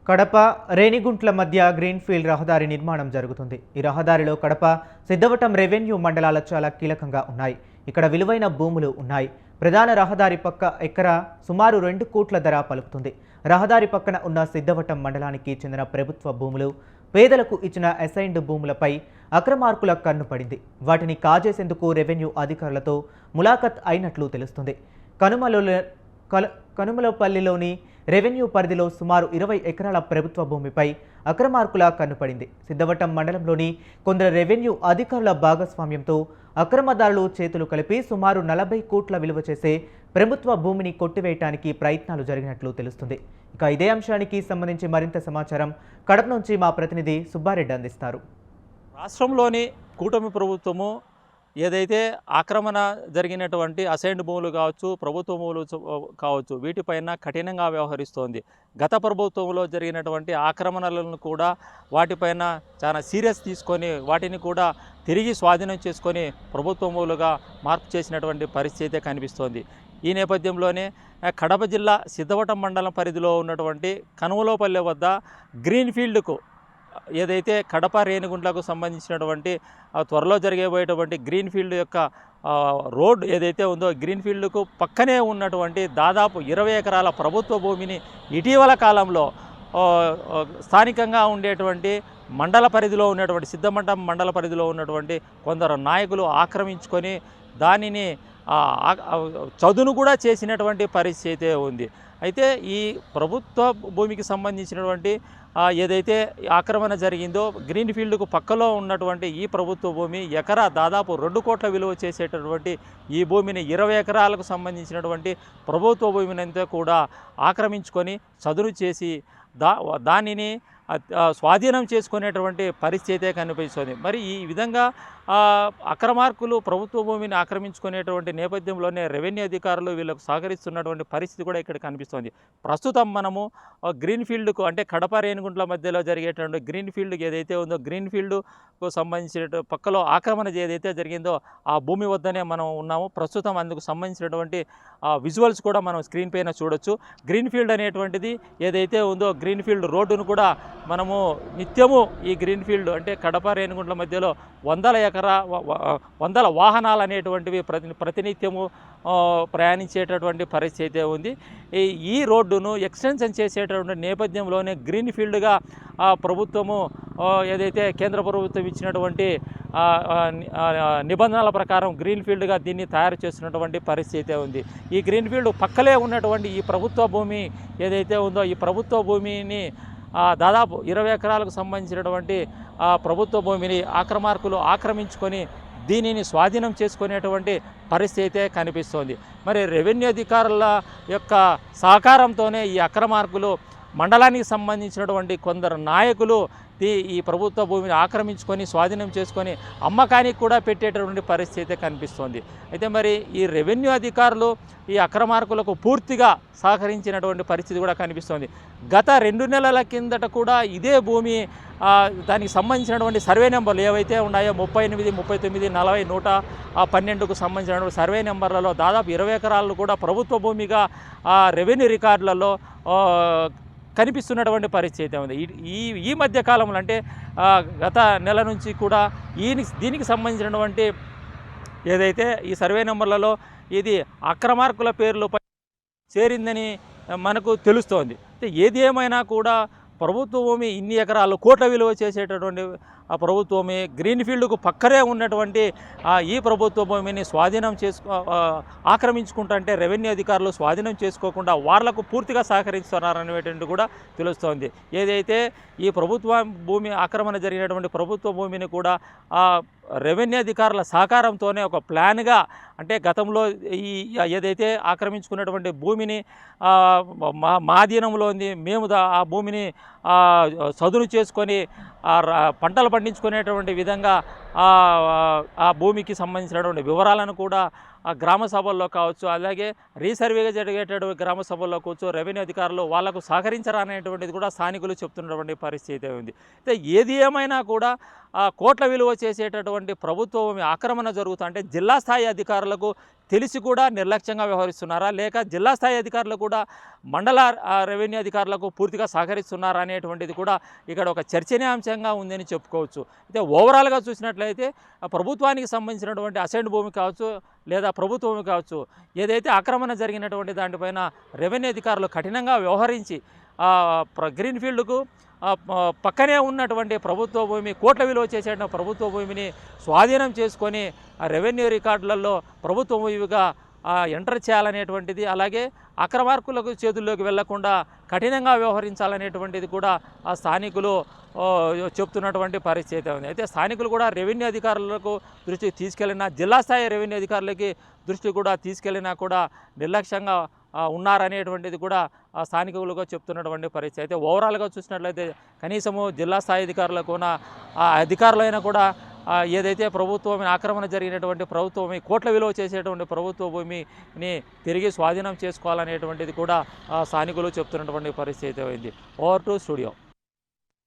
కడప రేణిగుంట్ల మధ్య గ్రీన్ఫీల్డ్ రహదారి నిర్మాణం జరుగుతుంది. ఈ రహదారిలో కడప సిద్ధవటం రెవెన్యూ మండలాలు చాలా కీలకంగా ఉన్నాయి. ఇక్కడ విలువైన భూములు ఉన్నాయి. ప్రధాన రహదారి పక్క ఎకరా సుమారు 2 కోట్ల ధర పలుకుతుంది. రహదారి పక్కన ఉన్న సిద్ధవటం మండలానికి చెందిన ప్రభుత్వ భూములు పేదలకు ఇచ్చిన అసైన్డ్ భూములపై అక్రమార్కుల కన్ను పడింది. వాటిని కాజేసేందుకు రెవెన్యూ అధికారులతో ములాఖత్ అయినట్లు తెలుస్తుంది. కనుమలపల్లిలోని రెవెన్యూ పరిధిలో సుమారు 20 ఎకరాల ప్రభుత్వ భూమిపై అక్రమార్కుల కన్నుపడింది. సిద్ధవటం మండలంలోని కొందరు రెవెన్యూ అధికారుల భాగస్వామ్యంతో అక్రమదారులు చేతులు కలిపి సుమారు 40 కోట్ల విలువ చేసే ప్రభుత్వ భూమిని కొట్టివేయడానికి ప్రయత్నాలు జరిగినట్లు తెలుస్తుంది. ఇక ఇదే అంశానికి సంబంధించి మరింత సమాచారం కడప నుంచి మా ప్రతినిధి సుబ్బారెడ్డి అందిస్తారు. రాష్ట్రంలోని కూటమి ప్రభుత్వము ఏదైతే ఆక్రమణ జరిగినటువంటి అసైన్డ్ భూములు కావచ్చు, ప్రభుత్వ భూములు కావచ్చు, వీటిపైన కఠినంగా వ్యవహరిస్తోంది. గత ప్రభుత్వంలో జరిగినటువంటి ఆక్రమణలను కూడా వాటిపైన చాలా సీరియస్ తీసుకొని వాటిని కూడా తిరిగి స్వాధీనం చేసుకొని ప్రభుత్వ భూములుగా మార్పు చేసినటువంటి పరిస్థితి కనిపిస్తోంది. ఈ నేపథ్యంలోనే కడప జిల్లా సిద్ధవటం మండలం పరిధిలో ఉన్నటువంటి కనుమలపల్లి వద్ద గ్రీన్ఫీల్డ్కు ఏదైతే కడప రేణిగుంట్లకు సంబంధించినటువంటి త్వరలో జరిగేబోయేటువంటి గ్రీన్ఫీల్డ్ యొక్క రోడ్ ఏదైతే ఉందో గ్రీన్ఫీల్డ్కు పక్కనే ఉన్నటువంటి దాదాపు 20 ఎకరాల ప్రభుత్వ భూమిని ఇటీవల కాలంలో స్థానికంగా ఉండేటువంటి మండల పరిధిలో ఉన్నటువంటి సిద్ధమంటం మండల పరిధిలో ఉన్నటువంటి కొందరు నాయకులు ఆక్రమించుకొని దానిని చదును కూడా చేసినటువంటి పరిస్థితి ఉంది. అయితే ఈ ప్రభుత్వ భూమికి సంబంధించినటువంటి ఏదైతే ఆక్రమణ జరిగిందో గ్రీన్ఫీల్డ్కు పక్కలో ఉన్నటువంటి ఈ ప్రభుత్వ భూమి ఎకరా దాదాపు 2 కోట్ల విలువ చేసేటటువంటి ఈ భూమిని 20 ఎకరాలకు సంబంధించినటువంటి ప్రభుత్వ భూమిని అంతా కూడా ఆక్రమించుకొని చదును చేసి దానిని స్వాధీనం చేసుకునేటువంటి పరిస్థితే కనిపిస్తుంది. మరి ఈ విధంగా అక్రమార్కులు ప్రభుత్వ భూమిని ఆక్రమించుకునేటువంటి నేపథ్యంలోనే రెవెన్యూ అధికారులు వీళ్ళకు సహకరిస్తున్నటువంటి పరిస్థితి కూడా ఇక్కడ కనిపిస్తుంది. ప్రస్తుతం మనము గ్రీన్ఫీల్డ్కు అంటే కడప రేణిగుంట్ల మధ్యలో జరిగేటువంటి గ్రీన్ఫీల్డ్కి ఏదైతే ఉందో గ్రీన్ఫీల్డ్కు సంబంధించిన పక్కలో ఆక్రమణ ఏదైతే జరిగిందో ఆ భూమి వద్దనే మనం ఉన్నాము. ప్రస్తుతం అందుకు సంబంధించినటువంటి విజువల్స్ కూడా మనం స్క్రీన్ పైన చూడొచ్చు. గ్రీన్ఫీల్డ్ అనేటువంటిది ఏదైతే ఉందో గ్రీన్ఫీల్డ్ రోడ్డును కూడా మనము నిత్యము ఈ గ్రీన్ఫీల్డ్ అంటే కడప రేణిగుంట్ల మధ్యలో వందల వాహనాలు అనేటువంటివి ప్రతినిత్యము ప్రయాణించేటటువంటి పరిస్థితి ఉంది. ఈ రోడ్డును ఎక్స్టెన్షన్ చేసేటటువంటి నేపథ్యంలోనే గ్రీన్ఫీల్డ్గా ప్రభుత్వము ఏదైతే కేంద్ర ప్రభుత్వం ఇచ్చినటువంటి నిబంధనల ప్రకారం గ్రీన్ఫీల్డ్గా దీన్ని తయారు చేస్తున్నటువంటి పరిస్థితి ఉంది. ఈ గ్రీన్ఫీల్డ్ పక్కలే ఉన్నటువంటి ఈ ప్రభుత్వ భూమి ఏదైతే ఉందో ఈ ప్రభుత్వ భూమిని దాదాపు 20 ఎకరాలకు సంబంధించినటువంటి ప్రభుత్వ భూమిని ఆక్రమార్కులు ఆక్రమించుకొని దీనిని స్వాధీనం చేసుకునేటువంటి పరిస్థితే కనిపిస్తోంది. మరి రెవెన్యూ అధికారుల యొక్క సహకారంతోనే ఈ అక్రమార్కులు మండలానికి సంబంధించినటువంటి కొందరు నాయకులు ఈ ప్రభుత్వ భూమిని ఆక్రమించుకొని స్వాధీనం చేసుకొని అమ్మకానికి కూడా పెట్టేటటువంటి పరిస్థితి కనిపిస్తోంది. అయితే మరి ఈ రెవెన్యూ అధికారులు ఈ అక్రమార్కులకు పూర్తిగా సహకరించినటువంటి పరిస్థితి కూడా కనిపిస్తోంది. గత 2 నెలల కిందట కూడా ఇదే భూమి దానికి సంబంధించినటువంటి సర్వే నెంబర్లు ఏవైతే ఉన్నాయో 38, 39, 40, 112కు సంబంధించినటువంటి సర్వే నెంబర్లలో దాదాపు 20 ఎకరాలు కూడా ప్రభుత్వ భూమిగా రెవెన్యూ రికార్డులలో కనిపిస్తున్నటువంటి పరిస్థితి ఉంది. ఈ మధ్య కాలంలో అంటే గత నెల నుంచి కూడా దీనికి సంబంధించినటువంటి ఏదైతే ఈ సర్వే నెంబర్లలో ఇది అక్రమార్కుల పేర్లపై చేరిందని మనకు తెలుస్తోంది. ఏది ఏమైనా కూడా ప్రభుత్వ భూమి ఇన్ని ఎకరాలు కోట్ల విలువ చేసేటటువంటి ప్రభుత్వ భూమి గ్రీన్ఫీల్డ్కు పక్కనే ఉన్నటువంటి ఈ ప్రభుత్వ భూమిని స్వాధీనం ఆక్రమించుకుంటుంటే రెవెన్యూ అధికారులు స్వాధీనం చేసుకోకుండా వాళ్లకు పూర్తిగా సహకరిస్తున్నారనేటువంటి కూడా తెలుస్తోంది. ఏదైతే ఈ ప్రభుత్వ భూమి ఆక్రమణ జరిగినటువంటి ప్రభుత్వ భూమిని కూడా రెవెన్యూ అధికారుల సహకారంతోనే ఒక ప్లాన్గా అంటే గతంలో ఏదైతే ఆక్రమించుకున్నటువంటి భూమిని మా అధీనంలో ఉంది, మేము ఆ భూమిని చదును చేసుకొని పంటలు పండించుకునేటువంటి విధంగా ఆ భూమికి సంబంధించినటువంటి వివరాలను కూడా గ్రామ సభల్లో కావచ్చు, అలాగే రీసర్వేగా జరిగేటటువంటి గ్రామ సభల్లో కూర్చో రెవెన్యూ అధికారులు వాళ్లకు సహకరించరనేటువంటిది కూడా స్థానికులు చెప్తున్నటువంటి పరిస్థితి ఉంది. అయితే ఏది ఏమైనా కూడా కోట్ల విలువ చేసేటటువంటి ప్రభుత్వ భూమి ఆక్రమణ జరుగుతా అంటే జిల్లా స్థాయి అధికారులకు తెలిసి కూడా నిర్లక్ష్యంగా వ్యవహరిస్తున్నారా, లేక జిల్లా స్థాయి అధికారులు కూడా మండల రెవెన్యూ అధికారులకు పూర్తిగా సహకరిస్తున్నారా అనేటువంటిది కూడా ఇక్కడ ఒక చర్చనీయాంశంగా ఉందని చెప్పుకోవచ్చు. అయితే ఓవరాల్గా చూసినట్లయితే ప్రభుత్వానికి సంబంధించినటువంటి అసైన్డ్ భూమి కావచ్చు లేదా ప్రభుత్వ భూమి కావచ్చు, ఏదైతే ఆక్రమణ జరిగినటువంటి దానిపైన రెవెన్యూ అధికారులు కఠినంగా వ్యవహరించి గ్రీన్ఫీల్డ్కు పక్కనే ఉన్నటువంటి ప్రభుత్వ భూమి కోట్ల విలువ చేసే ప్రభుత్వ భూమిని స్వాధీనం చేసుకొని ఆ రెవెన్యూ రికార్డులలో ప్రభుత్వ భూమిగా ఎంటర్ చేయాలనేటువంటిది, అలాగే అక్రమార్కులకు చేతుల్లోకి వెళ్లకుండా కఠినంగా వ్యవహరించాలనేటువంటిది కూడా ఆ స్థానికులు చెప్తున్నటువంటి పరిస్థితి ఉంది. అయితే స్థానికులు కూడా రెవెన్యూ అధికారులకు దృష్టికి తీసుకెళ్లినా, జిల్లా స్థాయి రెవెన్యూ అధికారులకి దృష్టి కూడా తీసుకెళ్లినా కూడా నిర్లక్ష్యంగా ఉన్నారనేటువంటిది కూడా స్థానికులుగా చెప్తున్నటువంటి పరిస్థితి. అయితే ఓవరాల్గా చూసినట్లయితే కనీసము జిల్లా స్థాయి అధికారులకు అధికారులైనా కూడా ఏదైతే ప్రభుత్వం ఆక్రమణ జరిగినటువంటి ప్రభుత్వ భూమి కోట్ల విలువ చేసేటువంటి ప్రభుత్వ భూమిని తిరిగి స్వాధీనం చేసుకోవాలనేటువంటిది కూడా స్థానికులు చెప్తున్నటువంటి పరిస్థితి అయింది. Over to studio.